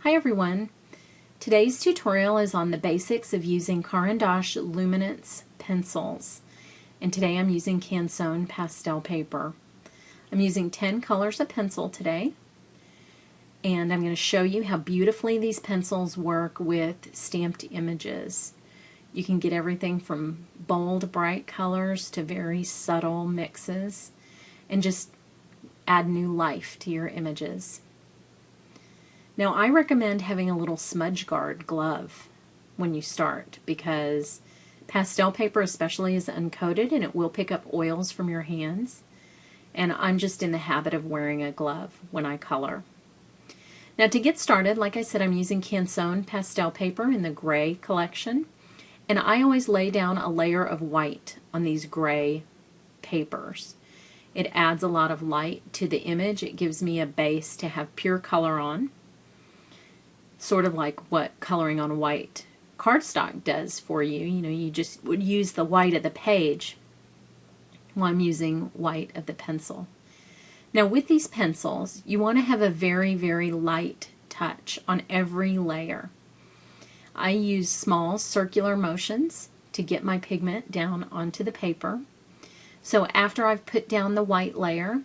Hi everyone! Today's tutorial is on the basics of using Caran Luminance pencils, and today I'm using Canson pastel paper. I'm using 10 colors of pencil today, and I'm going to show you how beautifully these pencils work with stamped images. You can get everything from bold, bright colors to very subtle mixes, and just add new life to your images. Now, I recommend having a little smudge guard glove when you start, because pastel paper especially is uncoated and it will pick up oils from your hands, and I'm just in the habit of wearing a glove when I color. Now, to get started, like I said, I'm using Canson pastel paper in the gray collection, and I always lay down a layer of white on these gray papers. It adds a lot of light to the image. It gives me a base to have pure color on, sort of like what coloring on white cardstock does for you. You know, you just would use the white of the page while I'm using white of the pencil. Now, with these pencils, you want to have a very, very light touch on every layer. I use small circular motions to get my pigment down onto the paper. So after I've put down the white layer,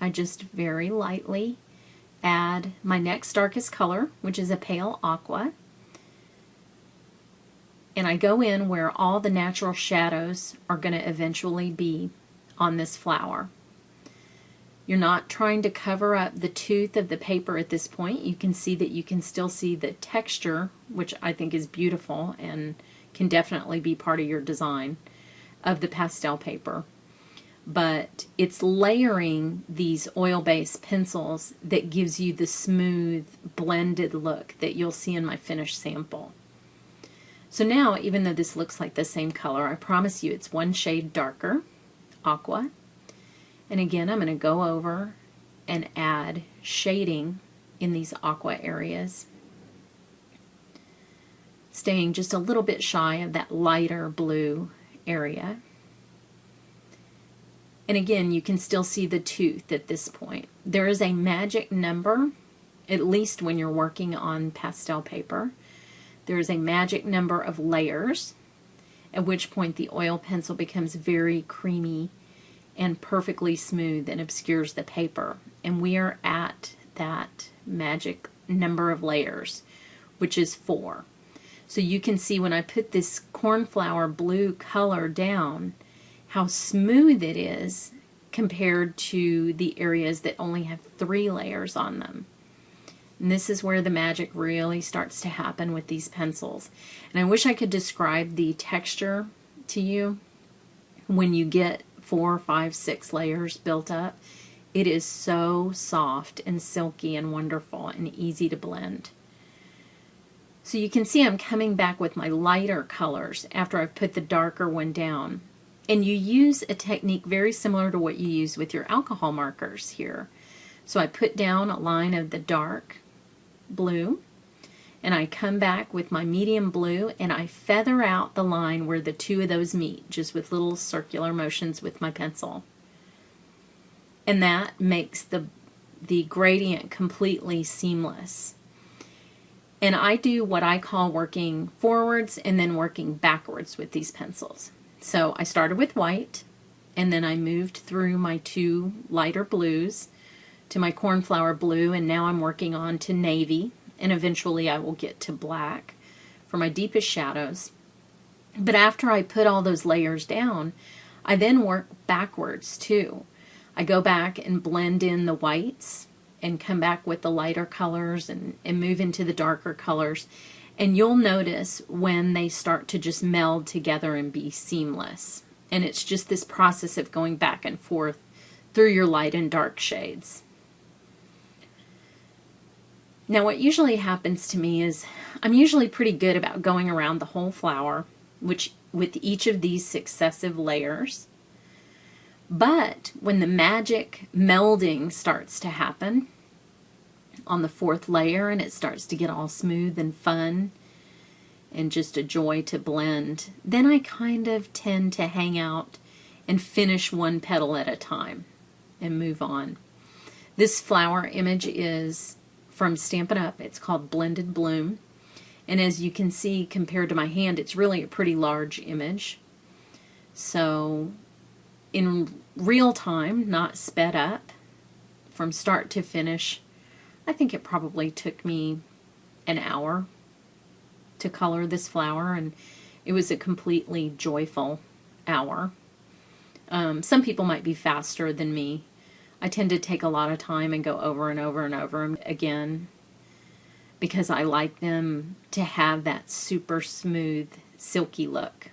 I just very lightly add my next darkest color, which is a pale aqua, and I go in where all the natural shadows are going to eventually be on this flower. You're not trying to cover up the tooth of the paper at this point. You can see that you can still see the texture, which I think is beautiful and can definitely be part of your design of the pastel paper. But it's layering these oil-based pencils that gives you the smooth, blended look that you'll see in my finished sample. So now, even though this looks like the same color, I promise you it's one shade darker, aqua. And again, I'm going to go over and add shading in these aqua areas, staying just a little bit shy of that lighter blue area. And again, you can still see the tooth at this point. There is a magic number, at least when you're working on pastel paper. There is a magic number of layers, at which point the oil pencil becomes very creamy and perfectly smooth and obscures the paper. And we are at that magic number of layers, which is 4. So you can see when I put this cornflower blue color down, how smooth it is compared to the areas that only have 3 layers on them. And this is where the magic really starts to happen with these pencils. And I wish I could describe the texture to you when you get 4, 5, 6 layers built up. It is so soft and silky and wonderful and easy to blend. So you can see I'm coming back with my lighter colors after I've put the darker one down. And you use a technique very similar to what you use with your alcohol markers here. So I put down a line of the dark blue, and I come back with my medium blue, and I feather out the line where the 2 of those meet, just with little circular motions with my pencil. And that makes the gradient completely seamless. And I do what I call working forwards and then working backwards with these pencils. So I started with white, and then I moved through my 2 lighter blues to my cornflower blue, and now I'm working on to navy, and eventually I will get to black for my deepest shadows. But after I put all those layers down, I then work backwards too. I go back and blend in the whites and come back with the lighter colors and move into the darker colors. And you'll notice when they start to just meld together and be seamless. And it's just this process of going back and forth through your light and dark shades. Now, what usually happens to me is I'm usually pretty good about going around the whole flower, which with each of these successive layers. But when the magic melding starts to happen on the 4th layer, and it starts to get all smooth and fun and just a joy to blend, then I kind of tend to hang out and finish one petal at a time and move on. This flower image is from Stampin' Up. It's called Blended Bloom. And as you can see, compared to my hand, it's really a pretty large image. So in real time, not sped up, from start to finish, I think it probably took me an hour to color this flower, and it was a completely joyful hour. Some people might be faster than me. I tend to take a lot of time and go over and over and over again because I like them to have that super smooth, silky look.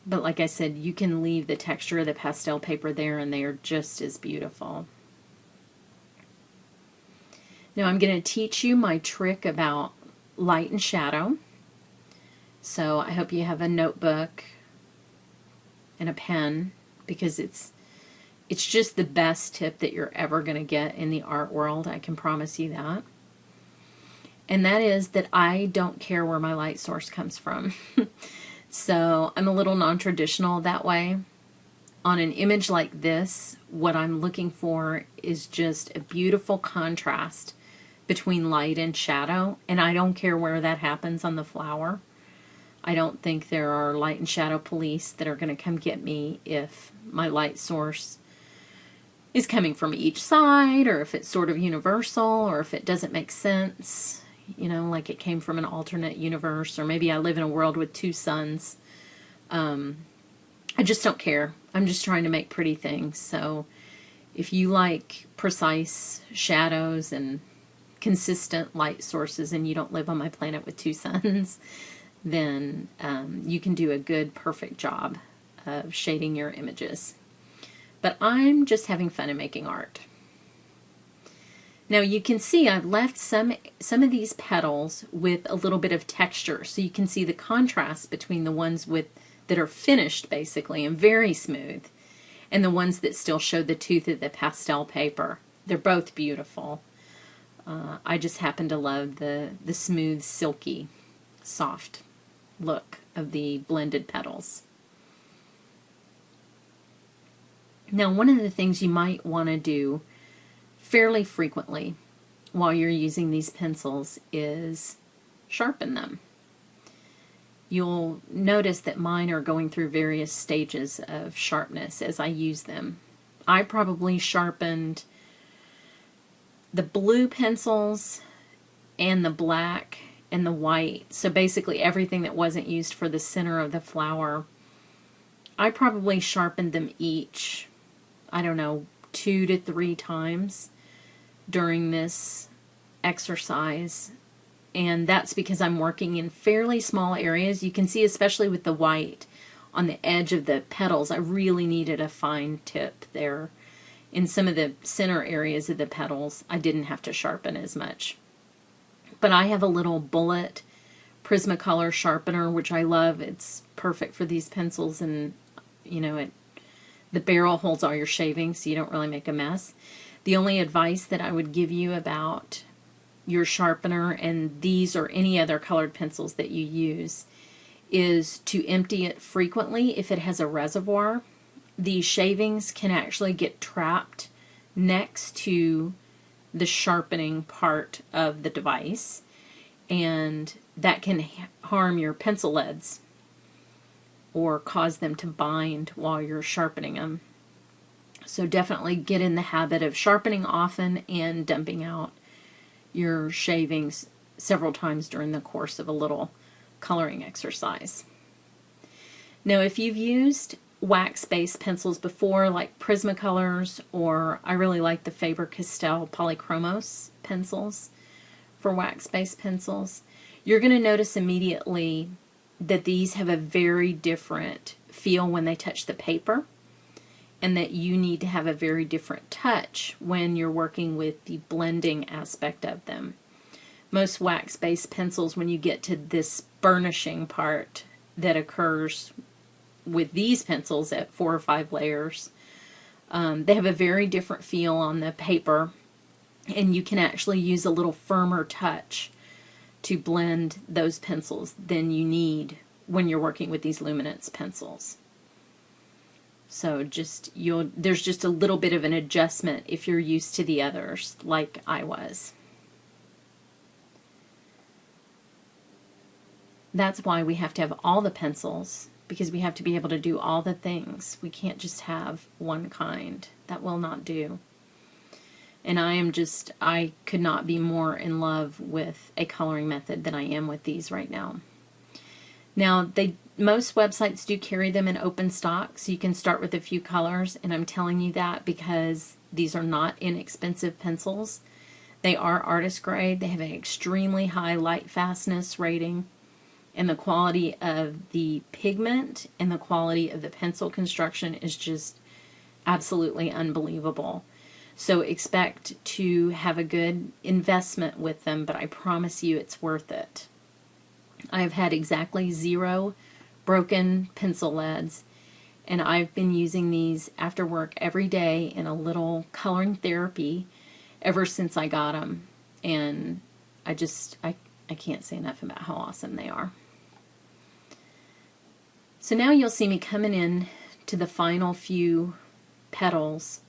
But like I said, you can leave the texture of the pastel paper there and they are just as beautiful. Now I'm going to teach you my trick about light and shadow. So I hope you have a notebook and a pen, because it's just the best tip that you're ever going to get in the art world. I can promise you that. And that is that I don't care where my light source comes from. So I'm a little non-traditional that way. On an image like this, what I'm looking for is just a beautiful contrast between light and shadow, and I don't care where that happens on the flower. I don't think there are light and shadow police that are going to come get me if my light source is coming from each side, or if it's sort of universal, or if it doesn't make sense, you know, like it came from an alternate universe, or maybe I live in a world with two suns. I just don't care. I'm just trying to make pretty things. So if you like precise shadows and consistent light sources and you don't live on my planet with two suns, then you can do a good, perfect job of shading your images. But I'm just having fun and making art. Now you can see I've left some of these petals with a little bit of texture, so you can see the contrast between the ones that are finished basically and very smooth, and the ones that still show the tooth of the pastel paper. They're both beautiful. I just happen to love the smooth, silky, soft look of the blended petals. Now, one of the things you might want to do fairly frequently while you're using these pencils is sharpen them. You'll notice that mine are going through various stages of sharpness as I use them. I probably sharpened the blue pencils and the black and the white, so basically everything that wasn't used for the center of the flower. I probably sharpened them each, I don't know, 2 to 3 times during this exercise. And that's because I'm working in fairly small areas. You can see, especially with the white on the edge of the petals, I really needed a fine tip there. In some of the center areas of the petals, I didn't have to sharpen as much. But I have a little bullet Prismacolor sharpener, which I love. It's perfect for these pencils, and you know, the barrel holds all your shavings, so you don't really make a mess. The only advice that I would give you about your sharpener, and these or any other colored pencils that you use, is to empty it frequently. If it has a reservoir, the shavings can actually get trapped next to the sharpening part of the device, and that can harm your pencil leads or cause them to bind while you're sharpening them. So definitely get in the habit of sharpening often and dumping out your shavings several times during the course of a little coloring exercise. Now, if you've used wax-based pencils before, like Prismacolors, or I really like the Faber-Castell Polychromos pencils for wax-based pencils, you're going to notice immediately that these have a very different feel when they touch the paper, and that you need to have a very different touch when you're working with the blending aspect of them. Most wax-based pencils, when you get to this burnishing part that occurs with these pencils at 4 or 5 layers, they have a very different feel on the paper, and you can actually use a little firmer touch to blend those pencils than you need when you're working with these Luminance pencils. So there's just a little bit of an adjustment if you're used to the others, like I was. That's why we have to have all the pencils, because we have to be able to do all the things. We can't just have one kind. That will not do. And I could not be more in love with a coloring method than I am with these right now. Now, most websites do carry them in open stock, so you can start with a few colors, and I'm telling you that because these are not inexpensive pencils. They are artist grade. They have an extremely high light fastness rating, and the quality of the pigment and the quality of the pencil construction is just absolutely unbelievable. So expect to have a good investment with them, but I promise you it's worth it. I've had exactly 0 broken pencil leads, and I've been using these after work every day in a little coloring therapy ever since I got them, and I can't say enough about how awesome they are. So now you'll see me coming in to the final few petals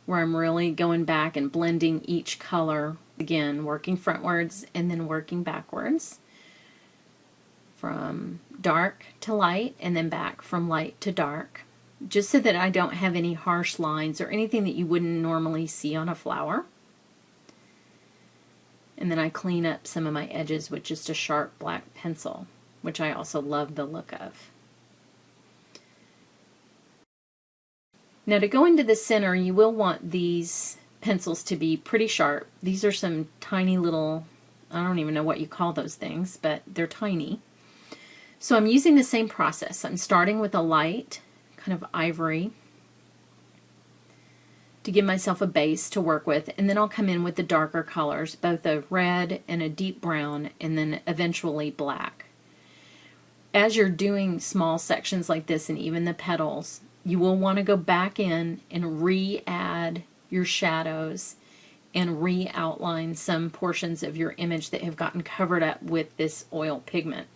where I'm really going back and blending each color, again working frontwards and then working backwards from dark to light and then back from light to dark, just so that I don't have any harsh lines or anything that you wouldn't normally see on a flower. And then I clean up some of my edges with just a sharp black pencil, which I also love the look of. Now to go into the center, you will want these pencils to be pretty sharp. These are some tiny little, I don't even know what you call those things, but they're tiny. So I'm using the same process. I'm starting with a light, kind of ivory, to give myself a base to work with, and then I'll come in with the darker colors, both a red and a deep brown, and then eventually black. As you're doing small sections like this, and even the petals, you will want to go back in and re-add your shadows and re-outline some portions of your image that have gotten covered up with this oil pigment.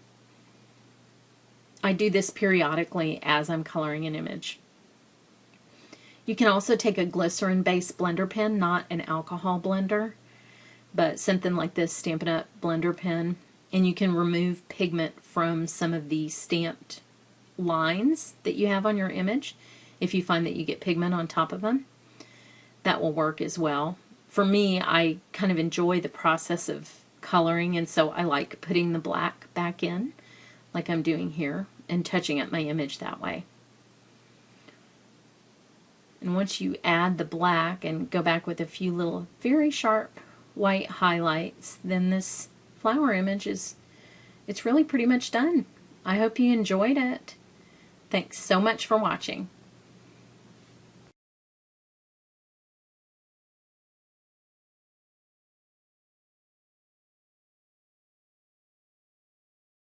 I do this periodically as I'm coloring an image. You can also take a glycerin-based blender pen, not an alcohol blender, but something like this Stampin' Up! Blender pen, and you can remove pigment from some of the stamped lines that you have on your image if you find that you get pigment on top of them. That will work as well. For me, I kind of enjoy the process of coloring, and so I like putting the black back in, like I'm doing here, and touching up my image that way. And once you add the black and go back with a few little very sharp white highlights, then this flower image it's really pretty much done. I hope you enjoyed it. Thanks so much for watching.